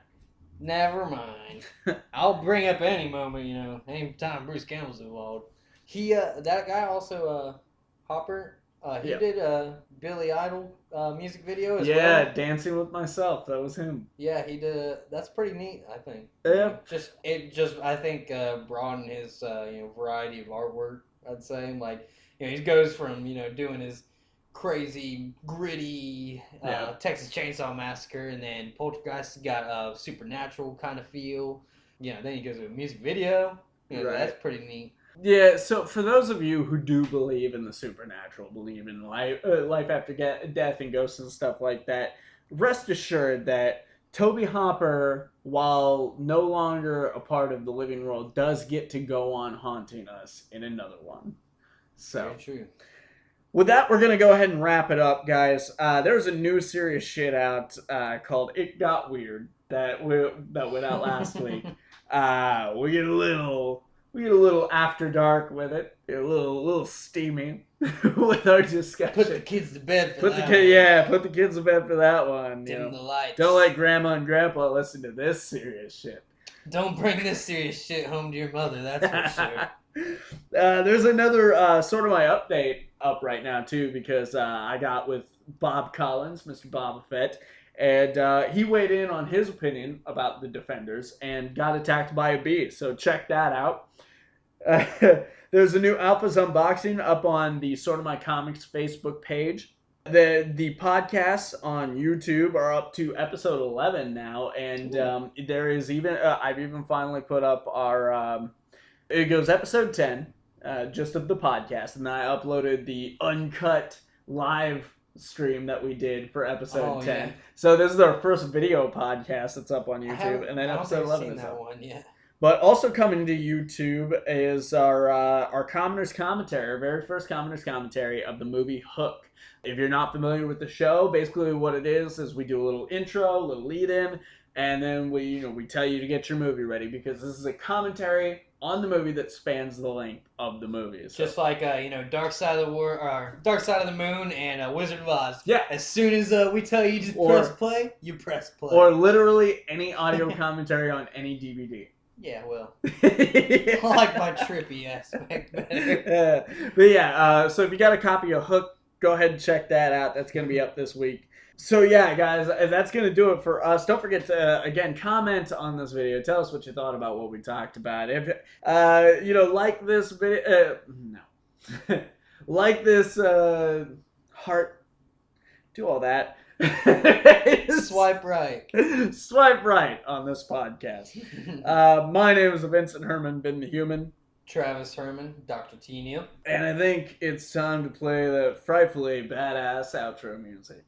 Never mind. I'll bring up any moment, anytime Bruce Campbell's involved. He, that guy also, Hopper, he did a Billy Idol music video as well. Yeah, Dancing with Myself, that was him. Yeah, he did. That's pretty neat, I think. Yeah. I think, broadened his, variety of artwork, I'd say. Like, he goes from, doing his crazy, gritty Texas Chainsaw Massacre, and then Poltergeist got a supernatural kind of feel. Then he goes to a music video. That's pretty neat. Yeah, so for those of you who do believe in the supernatural, believe in life after death and ghosts and stuff like that, rest assured that Toby Hopper, while no longer a part of the living world, does get to go on haunting us in another one. So, very true. With that, we're going to go ahead and wrap it up, guys. There's a new serious shit out called It Got Weird that went out last week. We get a little after dark with it. A little steamy with our discussion. Put the kids to bed for that. Put the kids to bed for that one. Dim the lights. Don't let grandma and grandpa listen to this serious shit. Don't bring this serious shit home to your mother, that's for sure. There's another sort of my update up right now, too, because I got with Bob Collins, Mr. Boba Fett, and he weighed in on his opinion about the Defenders and got attacked by a bee, so check that out. There's a new Alphas unboxing up on the Sort of My Comics Facebook page. The podcasts on YouTube are up to episode 11 now, and there is even I've even finally put up our it goes episode 10 just of the podcast, and then I uploaded the uncut live stream that we did for episode 10. Yeah. So this is our first video podcast that's up on YouTube, and then episode 11 is up. One yet. But also coming to YouTube is our Commoner's Commentary, our very first Commoner's Commentary of the movie Hook. If you're not familiar with the show, basically what it is we do a little intro, a little lead-in, and then we tell you to get your movie ready, because this is a commentary on the movie that spans the length of the movie. So. Just like Dark Side of the Dark Side of the Moon and Wizard of Oz. Yeah. As soon as we tell you to press play, you press play. Or literally any audio commentary on any DVD. Yeah, well, I like my trippy aspect better. But so if you got a copy of Hook, go ahead and check that out. That's going to be up this week. So yeah, guys, that's going to do it for us. Don't forget to, again, comment on this video. Tell us what you thought about what we talked about. If, like this video, no. Like this, heart, do all that. Swipe right. Swipe right on this podcast. My name is Vincent Herman, Vin The Human. Travis Herman, Dr. T. Neal. And I think it's time to play the frightfully badass outro music.